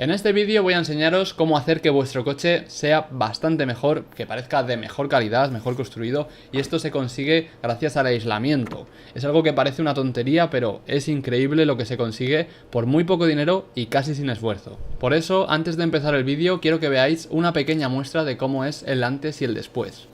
En este vídeo voy a enseñaros cómo hacer que vuestro coche sea bastante mejor, que parezca de mejor calidad, mejor construido, y esto se consigue gracias al aislamiento. Es algo que parece una tontería, pero es increíble lo que se consigue por muy poco dinero y casi sin esfuerzo. Por eso, antes de empezar el vídeo, quiero que veáis una pequeña muestra de cómo es el antes y el después.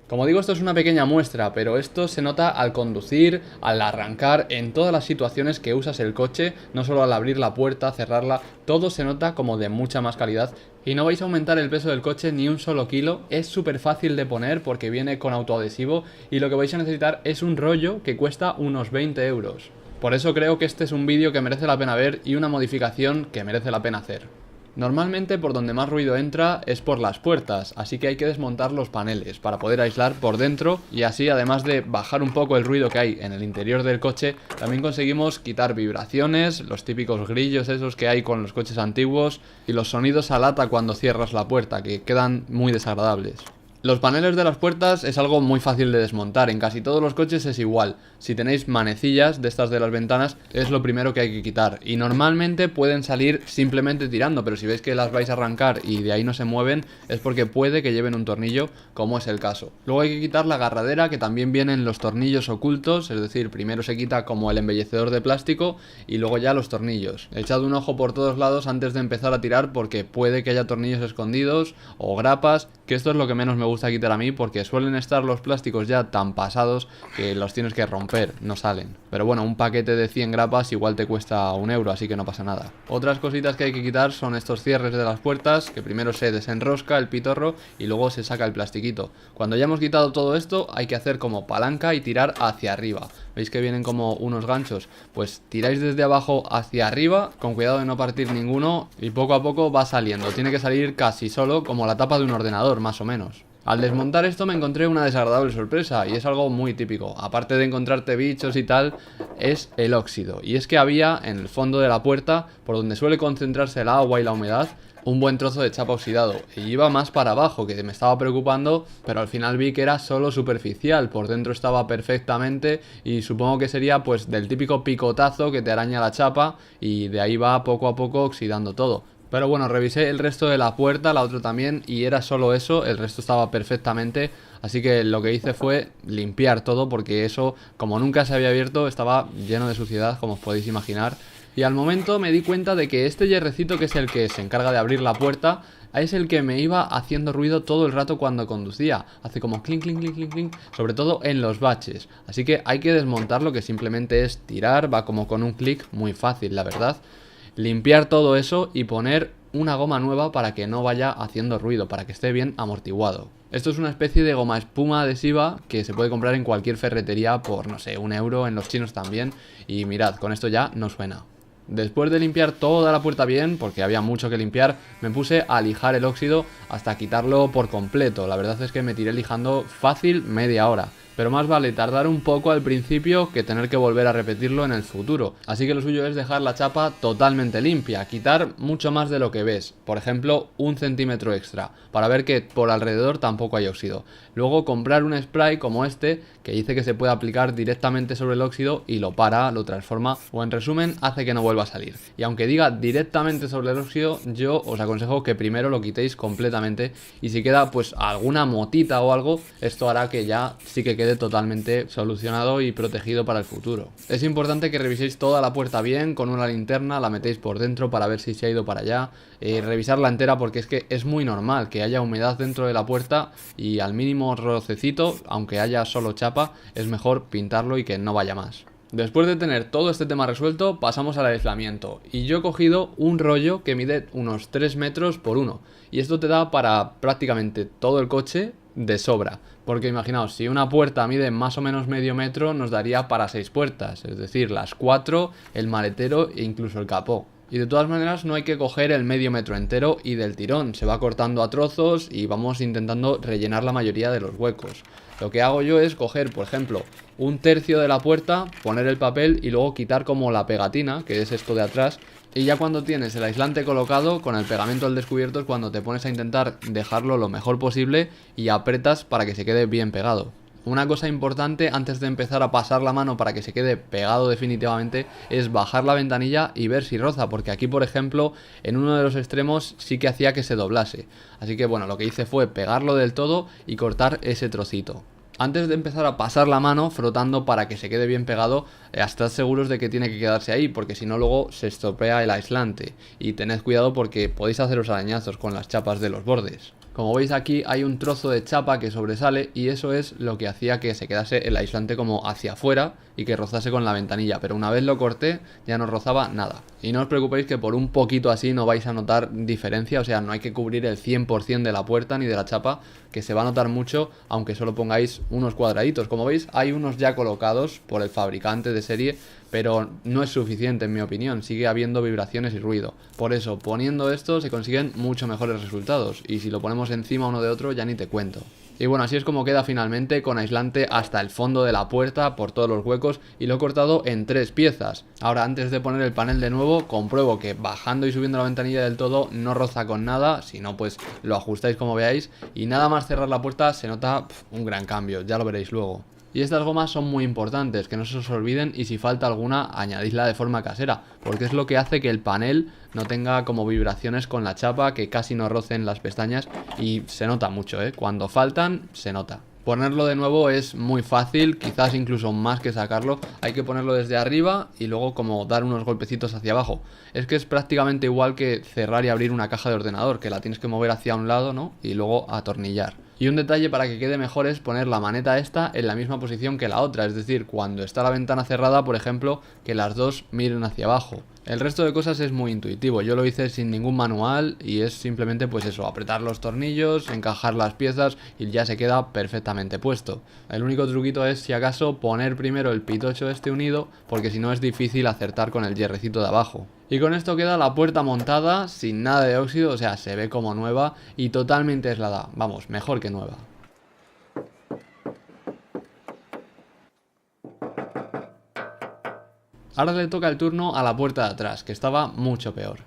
Como digo, esto es una pequeña muestra, pero esto se nota al conducir, al arrancar, en todas las situaciones que usas el coche, no solo al abrir la puerta, cerrarla, todo se nota como de mucha más calidad. Y no vais a aumentar el peso del coche ni un solo kilo, es súper fácil de poner porque viene con autoadhesivo y lo que vais a necesitar es un rollo que cuesta unos 20 euros. Por eso creo que este es un vídeo que merece la pena ver y una modificación que merece la pena hacer. Normalmente por donde más ruido entra es por las puertas, así que hay que desmontar los paneles para poder aislar por dentro y así, además de bajar un poco el ruido que hay en el interior del coche, también conseguimos quitar vibraciones, los típicos grillos esos que hay con los coches antiguos y los sonidos a lata cuando cierras la puerta, que quedan muy desagradables. Los paneles de las puertas es algo muy fácil de desmontar, en casi todos los coches es igual. Si tenéis manecillas de estas de las ventanas es lo primero que hay que quitar y normalmente pueden salir simplemente tirando, pero si veis que las vais a arrancar y de ahí no se mueven es porque puede que lleven un tornillo, como es el caso. Luego hay que quitar la agarradera, que también vienen los tornillos ocultos, es decir, primero se quita como el embellecedor de plástico y luego ya los tornillos. Echad un ojo por todos lados antes de empezar a tirar porque puede que haya tornillos escondidos o grapas, que esto es lo que menos me gusta quitar a mí porque suelen estar los plásticos ya tan pasados que los tienes que romper, no salen. Pero bueno, un paquete de 100 grapas igual te cuesta 1 euro, así que no pasa nada. Otras cositas que hay que quitar son estos cierres de las puertas, que primero se desenrosca el pitorro y luego se saca el plastiquito. Cuando ya hemos quitado todo esto hay que hacer como palanca y tirar hacia arriba. ¿Veis que vienen como unos ganchos? Pues tiráis desde abajo hacia arriba, con cuidado de no partir ninguno y poco a poco va saliendo. Tiene que salir casi solo, como la tapa de un ordenador, más o menos. Al desmontar esto me encontré una desagradable sorpresa y es algo muy típico, aparte de encontrarte bichos y tal, es el óxido. Y es que había en el fondo de la puerta, por donde suele concentrarse el agua y la humedad, un buen trozo de chapa oxidado y iba más para abajo, que me estaba preocupando, pero al final vi que era solo superficial, por dentro estaba perfectamente y supongo que sería pues del típico picotazo que te araña la chapa y de ahí va poco a poco oxidando todo. Pero bueno, revisé el resto de la puerta, la otra también, y era solo eso, el resto estaba perfectamente, así que lo que hice fue limpiar todo porque eso, como nunca se había abierto, estaba lleno de suciedad, como os podéis imaginar. Y al momento me di cuenta de que este hierrecito, que es el que se encarga de abrir la puerta, es el que me iba haciendo ruido todo el rato cuando conducía. Hace como clink, clink, clink, clink, clink, sobre todo en los baches. Así que hay que desmontarlo, que simplemente es tirar, va como con un clic, muy fácil, la verdad. Limpiar todo eso y poner una goma nueva para que no vaya haciendo ruido, para que esté bien amortiguado. Esto es una especie de goma espuma adhesiva que se puede comprar en cualquier ferretería por, no sé, 1 euro, en los chinos también. Y mirad, con esto ya no suena. Después de limpiar toda la puerta bien, porque había mucho que limpiar, me puse a lijar el óxido hasta quitarlo por completo. La verdad es que me tiré lijando fácil media hora. Pero más vale tardar un poco al principio que tener que volver a repetirlo en el futuro. Así que lo suyo es dejar la chapa totalmente limpia, quitar mucho más de lo que ves, por ejemplo 1 centímetro extra, para ver que por alrededor tampoco hay óxido. Luego comprar un spray como este, que dice que se puede aplicar directamente sobre el óxido y lo para, lo transforma, o en resumen hace que no vuelva a salir. Y aunque diga directamente sobre el óxido, yo os aconsejo que primero lo quitéis completamente y si queda pues alguna motita o algo, esto hará que ya sí que quede totalmente solucionado y protegido para el futuro. Es importante que reviséis toda la puerta bien, con una linterna la metéis por dentro para ver si se ha ido para allá, revisarla entera porque es que es muy normal que haya humedad dentro de la puerta y al mínimo rocecito, aunque haya solo chapa, es mejor pintarlo y que no vaya más. Después de tener todo este tema resuelto, pasamos al aislamiento y yo he cogido un rollo que mide unos 3 metros por 1 y esto te da para prácticamente todo el coche de sobra, porque imaginaos, si una puerta mide más o menos medio metro nos daría para 6 puertas, es decir, las 4, el maletero e incluso el capó. Y de todas maneras no hay que coger el medio metro entero y del tirón, se va cortando a trozos y vamos intentando rellenar la mayoría de los huecos. Lo que hago yo es coger, por ejemplo, un tercio de la puerta, poner el papel y luego quitar como la pegatina, que es esto de atrás. Y ya cuando tienes el aislante colocado, con el pegamento al descubierto es cuando te pones a intentar dejarlo lo mejor posible y apretas para que se quede bien pegado. Una cosa importante antes de empezar a pasar la mano para que se quede pegado definitivamente es bajar la ventanilla y ver si roza, porque aquí por ejemplo en uno de los extremos sí que hacía que se doblase. Así que bueno, lo que hice fue pegarlo del todo y cortar ese trocito. Antes de empezar a pasar la mano frotando para que se quede bien pegado, estad seguros de que tiene que quedarse ahí, porque si no luego se estropea el aislante. Y tened cuidado porque podéis haceros arañazos con las chapas de los bordes. Como veis aquí hay un trozo de chapa que sobresale y eso es lo que hacía que se quedase el aislante como hacia afuera y que rozase con la ventanilla, pero una vez lo corté ya no rozaba nada. Y no os preocupéis que por un poquito así no vais a notar diferencia, o sea, no hay que cubrir el 100% de la puerta ni de la chapa, que se va a notar mucho aunque solo pongáis unos cuadraditos. Como veis hay unos ya colocados por el fabricante de serie, pero no es suficiente en mi opinión, sigue habiendo vibraciones y ruido. Por eso, poniendo esto se consiguen mucho mejores resultados, y si lo ponemos encima uno de otro ya ni te cuento. Y bueno, así es como queda finalmente, con aislante hasta el fondo de la puerta, por todos los huecos, y lo he cortado en 3 piezas. Ahora, antes de poner el panel de nuevo, compruebo que bajando y subiendo la ventanilla del todo no roza con nada, si no pues lo ajustáis como veáis, y nada más cerrar la puerta se nota un gran cambio, ya lo veréis luego. Y estas gomas son muy importantes, que no se os olviden, y si falta alguna, añadidla de forma casera, porque es lo que hace que el panel no tenga como vibraciones con la chapa, que casi no rocen las pestañas, y se nota mucho, cuando faltan, se nota. Ponerlo de nuevo es muy fácil, quizás incluso más que sacarlo. Hay que ponerlo desde arriba y luego como dar unos golpecitos hacia abajo. Es que es prácticamente igual que cerrar y abrir una caja de ordenador, que la tienes que mover hacia un lado, ¿no? Y luego atornillar. Y un detalle para que quede mejor es poner la maneta esta en la misma posición que la otra, es decir, cuando está la ventana cerrada, por ejemplo, que las dos miren hacia abajo. El resto de cosas es muy intuitivo, yo lo hice sin ningún manual y es simplemente pues eso, apretar los tornillos, encajar las piezas y ya se queda perfectamente puesto. El único truquito es, si acaso, poner primero el pitocho este unido, porque si no es difícil acertar con el hierrecito de abajo. Y con esto queda la puerta montada, sin nada de óxido, o sea, se ve como nueva y totalmente aislada, vamos, mejor que nueva. Ahora le toca el turno a la puerta de atrás, que estaba mucho peor.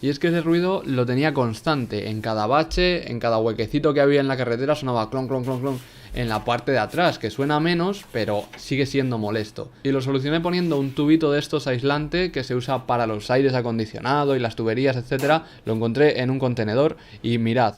Y es que ese ruido lo tenía constante, en cada bache, en cada huequecito que había en la carretera sonaba clon, clon, clon, clon. En la parte de atrás, que suena menos, pero sigue siendo molesto. Y lo solucioné poniendo un tubito de estos aislante que se usa para los aires acondicionados y las tuberías, etcétera. Lo encontré en un contenedor y mirad.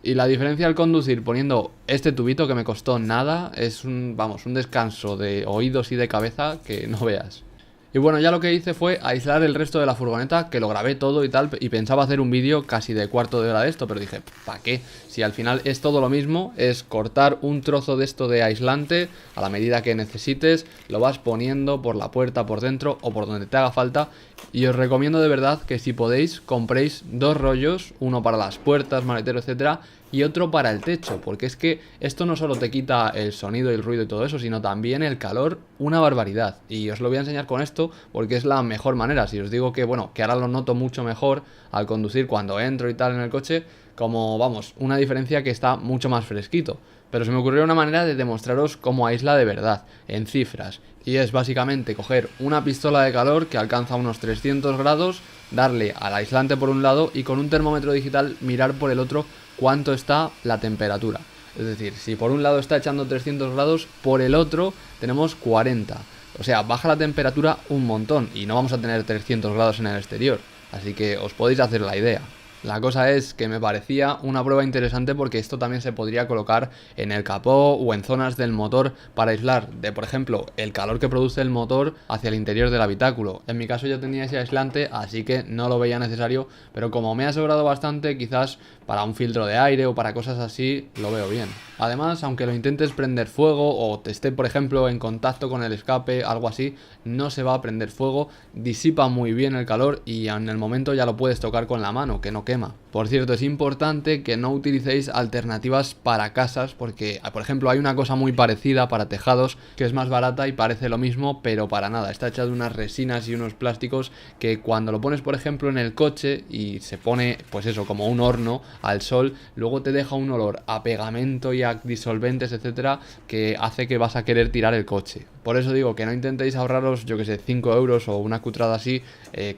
Y la diferencia al conducir poniendo este tubito, que me costó nada, es un descanso de oídos y de cabeza que no veas. Y bueno, ya lo que hice fue aislar el resto de la furgoneta, que lo grabé todo y tal, y pensaba hacer un vídeo casi de cuarto de hora de esto, pero dije, ¿para qué? Si al final es todo lo mismo, es cortar un trozo de esto de aislante a la medida que necesites, lo vas poniendo por la puerta, por dentro o por donde te haga falta, y os recomiendo de verdad que si podéis compréis 2 rollos, uno para las puertas, maletero, etcétera, y otro para el techo, porque es que esto no solo te quita el sonido y el ruido y todo eso, sino también el calor, una barbaridad. Y os lo voy a enseñar con esto porque es la mejor manera. Si os digo que, bueno, que ahora lo noto mucho mejor al conducir cuando entro y tal en el coche, como, vamos, una diferencia que está mucho más fresquito. Pero se me ocurrió una manera de demostraros cómo aísla de verdad, en cifras. Y es básicamente coger una pistola de calor que alcanza unos 300 grados, darle al aislante por un lado y con un termómetro digital mirar por el otro cuánto está la temperatura. Es decir, si por un lado está echando 300 grados, por el otro tenemos 40. O sea, baja la temperatura un montón y no vamos a tener 300 grados en el exterior. Así que os podéis hacer la idea. La cosa es que me parecía una prueba interesante porque esto también se podría colocar en el capó o en zonas del motor para aislar de, por ejemplo, el calor que produce el motor hacia el interior del habitáculo. En mi caso yo tenía ese aislante, así que no lo veía necesario, pero como me ha sobrado bastante, quizás para un filtro de aire o para cosas así lo veo bien. Además, aunque lo intentes prender fuego o te esté, por ejemplo, en contacto con el escape, algo así, no se va a prender fuego, disipa muy bien el calor y en el momento ya lo puedes tocar con la mano, que no quema. Por cierto, es importante que no utilicéis alternativas para casas porque, por ejemplo, hay una cosa muy parecida para tejados que es más barata y parece lo mismo, pero para nada. Está hecha de unas resinas y unos plásticos que cuando lo pones, por ejemplo, en el coche y se pone, pues eso, como un horno al sol, luego te deja un olor a pegamento y a disolventes, etcétera, que hace que vas a querer tirar el coche. Por eso digo que no intentéis ahorraros, yo que sé, 5 euros o una cutrada así,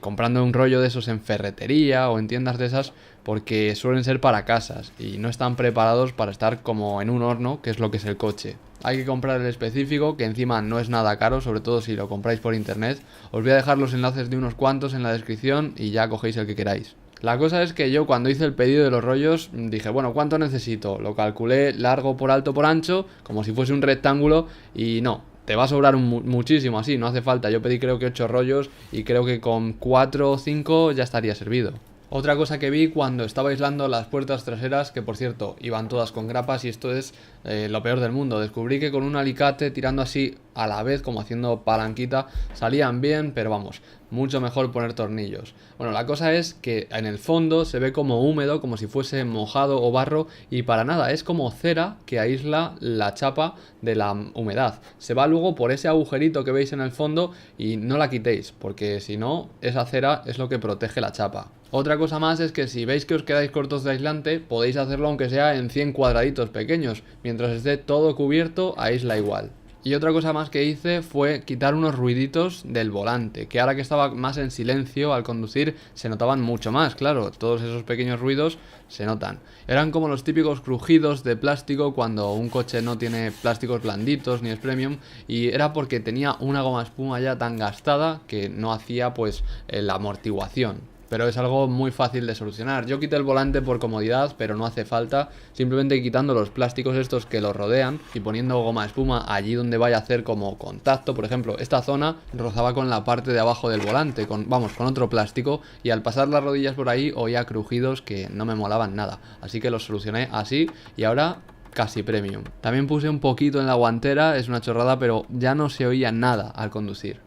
comprando un rollo de esos en ferretería o en tiendas de esas, porque suelen ser para casas y no están preparados para estar como en un horno, que es lo que es el coche. Hay que comprar el específico, que encima no es nada caro, sobre todo si lo compráis por internet. Os voy a dejar los enlaces de unos cuantos en la descripción y ya cogéis el que queráis. La cosa es que yo cuando hice el pedido de los rollos dije, bueno, ¿cuánto necesito? Lo calculé largo por alto por ancho, como si fuese un rectángulo, y no, te va a sobrar muchísimo así, no hace falta. Yo pedí creo que 8 rollos y creo que con 4 o 5 ya estaría servido. Otra cosa que vi cuando estaba aislando las puertas traseras, que por cierto iban todas con grapas y esto es lo peor del mundo, descubrí que con un alicate tirando así a la vez como haciendo palanquita salían bien, pero vamos, mucho mejor poner tornillos. Bueno, la cosa es que en el fondo se ve como húmedo, como si fuese mojado o barro, y para nada, es como cera que aísla la chapa de la humedad. Se va luego por ese agujerito que veis en el fondo y no la quitéis, porque si no, esa cera es lo que protege la chapa. Otra cosa más es que si veis que os quedáis cortos de aislante, podéis hacerlo aunque sea en 100 cuadraditos pequeños, mientras esté todo cubierto, aísla igual. Y otra cosa más que hice fue quitar unos ruiditos del volante, que ahora que estaba más en silencio al conducir se notaban mucho más, claro, todos esos pequeños ruidos se notan. Eran como los típicos crujidos de plástico cuando un coche no tiene plásticos blanditos ni es premium, y era porque tenía una goma espuma ya tan gastada que no hacía pues la amortiguación. Pero es algo muy fácil de solucionar. Yo quité el volante por comodidad, pero no hace falta. Simplemente quitando los plásticos estos que lo rodean y poniendo goma espuma allí donde vaya a hacer como contacto. Por ejemplo, esta zona rozaba con la parte de abajo del volante, con otro plástico, y al pasar las rodillas por ahí oía crujidos que no me molaban nada. Así que los solucioné así y ahora casi premium. También puse un poquito en la guantera, es una chorrada, pero ya no se oía nada al conducir.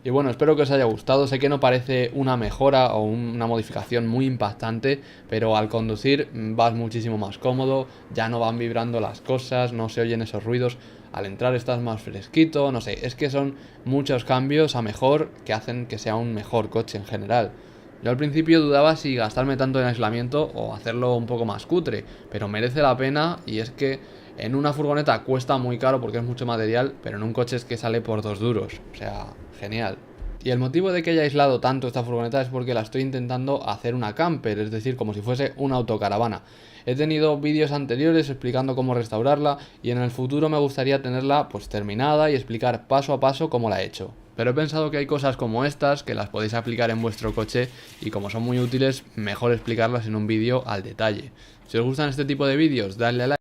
Y bueno, espero que os haya gustado. Sé que no parece una mejora o una modificación muy impactante, pero al conducir vas muchísimo más cómodo, ya no van vibrando las cosas, no se oyen esos ruidos, al entrar estás más fresquito, no sé, es que son muchos cambios a mejor que hacen que sea un mejor coche en general. Yo al principio dudaba si gastarme tanto en aislamiento o hacerlo un poco más cutre, pero merece la pena, y es que en una furgoneta cuesta muy caro porque es mucho material, pero en un coche es que sale por 2 duros, o sea, genial. Y el motivo de que haya aislado tanto esta furgoneta es porque la estoy intentando hacer una camper, es decir, como si fuese una autocaravana. He tenido vídeos anteriores explicando cómo restaurarla y en el futuro me gustaría tenerla pues terminada y explicar paso a paso cómo la he hecho. Pero he pensado que hay cosas como estas que las podéis aplicar en vuestro coche y como son muy útiles, mejor explicarlas en un vídeo al detalle. Si os gustan este tipo de vídeos, dadle a like.